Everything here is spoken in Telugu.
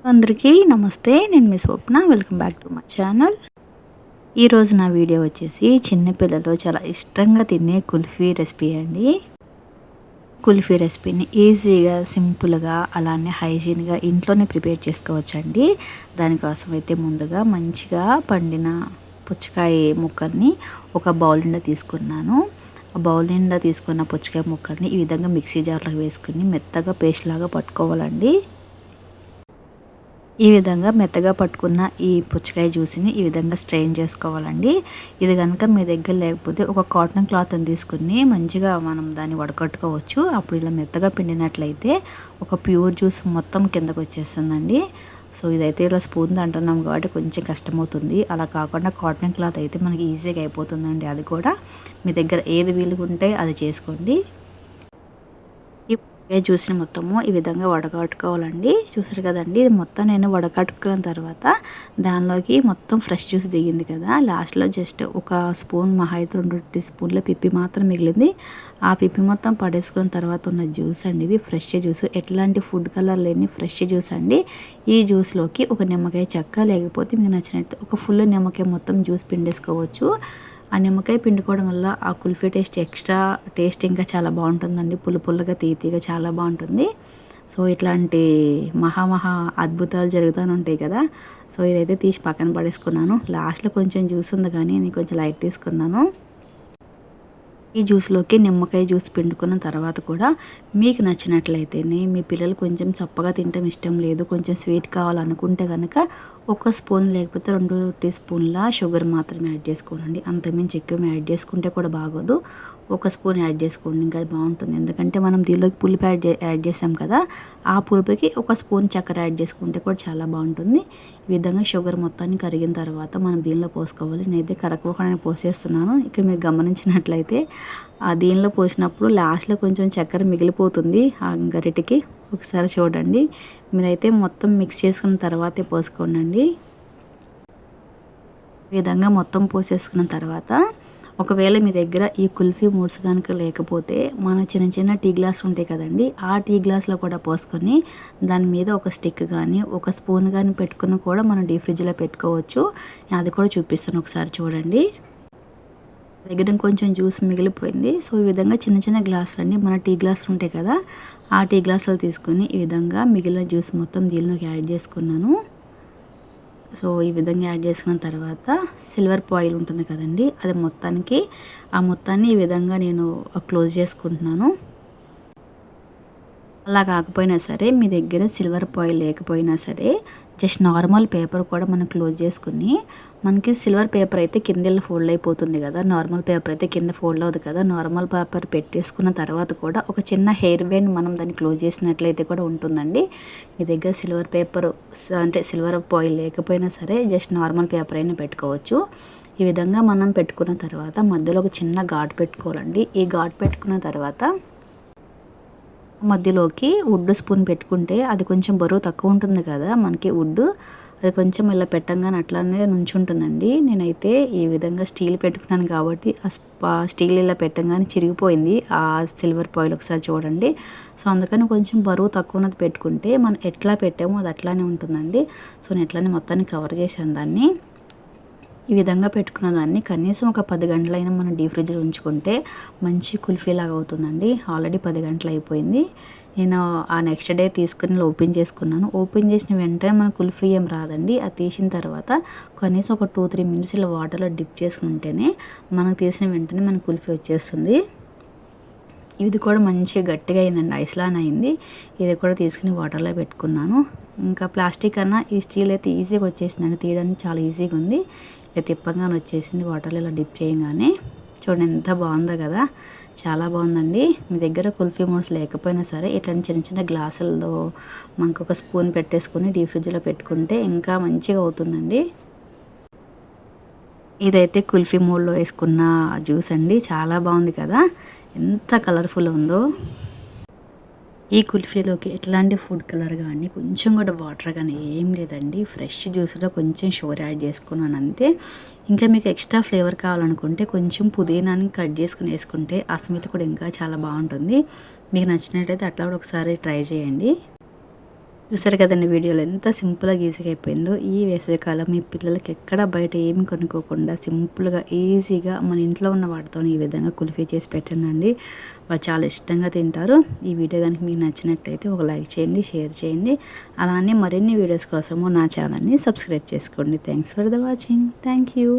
అందరికీ నమస్తే. నేను మీ Swapna. Welcome back to my channel. ఈరోజు నా వీడియో వచ్చేసి చిన్నపిల్లలు చాలా ఇష్టంగా తినే కుల్ఫీ రెసిపీ అండి. కుల్ఫీ రెసిపీని ఈజీగా, సింపుల్గా, అలానే హైజీన్గా ఇంట్లోనే ప్రిపేర్ చేసుకోవచ్చండి. దానికోసం అయితే ముందుగా మంచిగా పండిన పుచ్చకాయ ముక్కల్ని ఒక బౌల్ నిండా తీసుకున్నాను. ఆ బౌల్ నిండా తీసుకున్న పుచ్చకాయ ముక్కల్ని ఈ విధంగా మిక్సీ జార్లో వేసుకుని మెత్తగా పేస్ట్ లాగా పట్టుకోవాలండి. ఈ విధంగా మెత్తగా పట్టుకున్న ఈ పుచ్చకాయ జ్యూస్ని ఈ విధంగా స్ట్రెయిన్ చేసుకోవాలండి. ఇది కనుక మీ దగ్గర లేకపోతే ఒక కాటన్ క్లాత్ని తీసుకుని మంచిగా మనం దాన్ని వడకట్టుకోవచ్చు. అప్పుడు ఇలా మెత్తగా పిండినట్లయితే ఒక ప్యూర్ జ్యూస్ మొత్తం కిందకు వచ్చేస్తుందండి. సో ఇదైతే ఇలా స్పూన్ అంటున్నాం కాబట్టి కొంచెం కష్టమవుతుంది. అలా కాకుండా కాటన్ క్లాత్ అయితే మనకి ఈజీగా అయిపోతుందండి. అది కూడా మీ దగ్గర ఏది వీలుగా ఉంటే అది చేసుకోండి. జ్యూస్ని మొత్తము ఈ విధంగా వడగట్టుకోవాలండి. చూసారు కదండి, ఇది మొత్తం నేను వడగట్టుకున్న తర్వాత దానిలోకి మొత్తం ఫ్రెష్ జ్యూస్ దిగింది కదా, లాస్ట్లో జస్ట్ ఒక స్పూన్ మహా అయితే 2 టీ స్పూన్ల పిప్పి మాత్రం మిగిలింది. ఆ పిప్పి మొత్తం పడేసుకున్న తర్వాత ఉన్న జ్యూస్ అండి ఇది. ఫ్రెష్ జ్యూస్, ఎట్లాంటి ఫుడ్ కలర్ లేని ఫ్రెష్ జ్యూస్ అండి. ఈ జ్యూస్లోకి ఒక నిమ్మకాయ చెక్క, లేకపోతే మీకు నచ్చినట్టు ఒక ఫుల్ నిమ్మకాయ మొత్తం జ్యూస్ పిండేసుకోవచ్చు. ఆ నిమ్మకాయ పిండుకోవడం వల్ల ఆ కుల్ఫీ టేస్ట్ ఎక్స్ట్రా టేస్ట్ ఇంకా చాలా బాగుంటుందండి. పుల్లగా తీయగా చాలా బాగుంటుంది. సో ఇట్లాంటి మహా అద్భుతాలు జరుగుతూ ఉంటాయి కదా. సో ఇదైతే తీసి పక్కన పడేసుకున్నాను. లాస్ట్లో కొంచెం జ్యూస్ ఉంది కానీ నేను కొంచెం లైట్ తీసుకున్నాను. ఈ జ్యూస్లోకి నిమ్మకాయ జ్యూస్ పిండుకున్న తర్వాత కూడా మీకు నచ్చినట్లయితేనే, మీ పిల్లలు కొంచెం చప్పగా తినటం ఇష్టం లేదు, కొంచెం స్వీట్ కావాలనుకుంటే కనుక ఒక స్పూన్ లేకపోతే 2 టీ స్పూన్ల షుగర్ మాత్రమే యాడ్ చేసుకోనండి. అంతకుమించి ఎక్కువ యాడ్ చేసుకుంటే కూడా బాగోదు. ఒక స్పూన్ యాడ్ చేసుకోండి, ఇంకా బాగుంటుంది. ఎందుకంటే మనం దీనిలోకి పులుపు యాడ్ చేసాం కదా, ఆ పులుపుకి ఒక స్పూన్ చక్కెర యాడ్ చేసుకుంటే కూడా చాలా బాగుంటుంది. ఈ విధంగా షుగర్ మొత్తాన్ని కరిగిన తర్వాత మనం దీనిలో పోసుకోవాలి. నేనైతే కరగకుండా పోసేస్తున్నాను. ఇక్కడ మీరు గమనించినట్లయితే ఆ దీనిలో పోసినప్పుడు లాస్ట్లో కొంచెం చక్కెర మిగిలిపోతుంది ఆ గరిటెకి. ఒకసారి చూడండి. మీరైతే మొత్తం మిక్స్ చేసుకున్న తర్వాతే పోసుకోండి. ఈ విధంగా మొత్తం పోసేసుకున్న తర్వాత, ఒకవేళ మీ దగ్గర ఈ కుల్ఫీ మూడ్స్ కనుక లేకపోతే మన చిన్న టీ గ్లాస్ ఉంటాయి కదండి, ఆ టీ గ్లాస్లో కూడా పోసుకొని దాని మీద ఒక స్టిక్ కానీ ఒక స్పూన్ కానీ పెట్టుకుని కూడా మనం డీప్ ఫ్రిడ్జ్లో పెట్టుకోవచ్చు. అది కూడా చూపిస్తాను, ఒకసారి చూడండి. దగ్గర కొంచెం జ్యూస్ మిగిలిపోయింది. సో ఈ విధంగా చిన్న గ్లాసులన్నీ మన టీ గ్లాసులు ఉంటాయి కదా, ఆ టీ గ్లాసులు తీసుకొని ఈ విధంగా మిగిలిన జ్యూస్ మొత్తం దీనిలోకి యాడ్ చేసుకున్నాను. సో ఈ విధంగా యాడ్ చేసుకున్న తర్వాత సిల్వర్ ఫాయిల్ ఉంటుంది కదండి, అది మొత్తాన్ని ఈ విధంగా నేను క్లోజ్ చేసుకుంటున్నాను. అలా కాకపోయినా సరే, మీ దగ్గర సిల్వర్ ఫాయిల్ లేకపోయినా సరే, జస్ట్ నార్మల్ పేపర్ కూడా మనం క్లోజ్ చేసుకుని, మనకి సిల్వర్ పేపర్ అయితే కింద ఫోల్డ్ అయిపోతుంది కదా, నార్మల్ పేపర్ అయితే కింద ఫోల్డ్ అవుతుంది కదా. నార్మల్ పేపర్ పెట్టేసుకున్న తర్వాత కూడా ఒక చిన్న హెయిర్ బ్యాండ్ మనం దాన్ని క్లోజ్ చేసినట్లయితే కూడా ఉంటుందండి. మీ దగ్గర సిల్వర్ పేపర్ అంటే సిల్వర్ ఫాయిల్ లేకపోయినా సరే, జస్ట్ నార్మల్ పేపర్ అయినా పెట్టుకోవచ్చు. ఈ విధంగా మనం పెట్టుకున్న తర్వాత మధ్యలో ఒక చిన్న ఘాటు పెట్టుకోవాలండి. ఈ ఘాటు పెట్టుకున్న తర్వాత మధ్యలోకి వుడ్ స్పూన్ పెట్టుకుంటే అది కొంచెం బరువు తక్కువ ఉంటుంది కదా మనకి వుడ్, అది కొంచెం ఇలా పెట్టంగానే అట్లానే నుంచుంటుందండి. నేనైతే ఈ విధంగా స్టీల్ పెట్టుకున్నాను కాబట్టి ఆ స్టీల్ ఇలా పెట్టంగానే చిరిగిపోయింది ఆ సిల్వర్ ఫాయిల్. ఒకసారి చూడండి. సో అందుకని కొంచెం బరువు తక్కువ ఉన్నది పెట్టుకుంటే మనం ఎట్లా పెట్టామో అది అట్లానే ఉంటుందండి. సో నేను ఎట్లానే మొత్తాన్ని కవర్ చేశాను దాన్ని. ఈ విధంగా పెట్టుకున్న దాన్ని కనీసం ఒక 10 గంటలైనా మనం డీప్ ఫ్రిడ్జ్లో ఉంచుకుంటే మంచి కుల్ఫీ లాగా అవుతుందండి. ఆల్రెడీ 10 గంటలు అయిపోయింది. నేను ఆ నెక్స్ట్ డే తీసుకుని ఓపెన్ చేసుకున్నాను. ఓపెన్ చేసిన వెంటనే మన కుల్ఫీ ఏం రాదండి. అది తీసిన తర్వాత కనీసం ఒక 2-3 మినిట్స్ ఇలా వాటర్లో డిప్ చేసుకుంటేనే మనకు తీసిన వెంటనే మన కుల్ఫీ వచ్చేస్తుంది. ఇది కూడా మంచిగా గట్టిగా అయిందండి, ఐస్లాన్ అయింది. ఇది కూడా తీసుకుని వాటర్లో పెట్టుకున్నాను. ఇంకా ప్లాస్టిక్ అన్నా ఈ స్టీల్ అయితే ఈజీగా వచ్చేసిందండి, తీయడానికి చాలా ఈజీగా ఉంది. ఇలా తిప్పగానే వచ్చేసింది వాటర్లో ఇలా డిప్ చేయగానే. చూడండి ఎంత బాగుందో కదా, చాలా బాగుందండి. మీ దగ్గర కుల్ఫీ మోడ్స్ లేకపోయినా సరే ఇట్లాంటి చిన్న గ్లాసుల్లో మనకు ఒక స్పూన్ పెట్టేసుకొని డీప్ ఫ్రిడ్జ్లో పెట్టుకుంటే ఇంకా మంచిగా అవుతుందండి. ఇదైతే కుల్ఫీ మోడ్లో వేసుకున్న జ్యూస్ అండి, చాలా బాగుంది కదా, ఎంత కలర్ఫుల్ ఉందో. ఈ కుల్ఫీలోకి ఎట్లాంటి ఫుడ్ కలర్ కానీ కొంచెం కూడా వాటర్ కానీ ఏం లేదండి. ఫ్రెష్ జ్యూస్లో కొంచెం షుగర్ యాడ్ చేసుకున్నాను అంతే. ఇంకా మీకు ఎక్స్ట్రా ఫ్లేవర్ కావాలనుకుంటే కొంచెం పుదీనాని కట్ చేసుకుని వేసుకుంటే ఆ స్మెల్ కూడా ఇంకా చాలా బాగుంటుంది. మీకు నచ్చినట్టయితే అట్లా కూడా ఒకసారి ట్రై చేయండి. చూసారు కదండి వీడియోలో ఎంత సింపుల్గా ఈజీగా అయిపోయిందో. ఈ వేసవికాలం మీ పిల్లలకి ఎక్కడ బయట ఏమి కొనుక్కోకుండా సింపుల్గా ఈజీగా మన ఇంట్లో ఉన్న వాటితో ఈ విధంగా కుల్ఫీ చేసి పెట్టండి. వాళ్ళు చాలా ఇష్టంగా తింటారు. ఈ వీడియో కనుక మీకు నచ్చినట్లయితే ఒక లైక్ చేయండి, షేర్ చేయండి. అలానే మరిన్ని వీడియోస్ కోసము నా ఛానల్ని సబ్స్క్రైబ్ చేసుకోండి. Thanks for the watching. Thank you.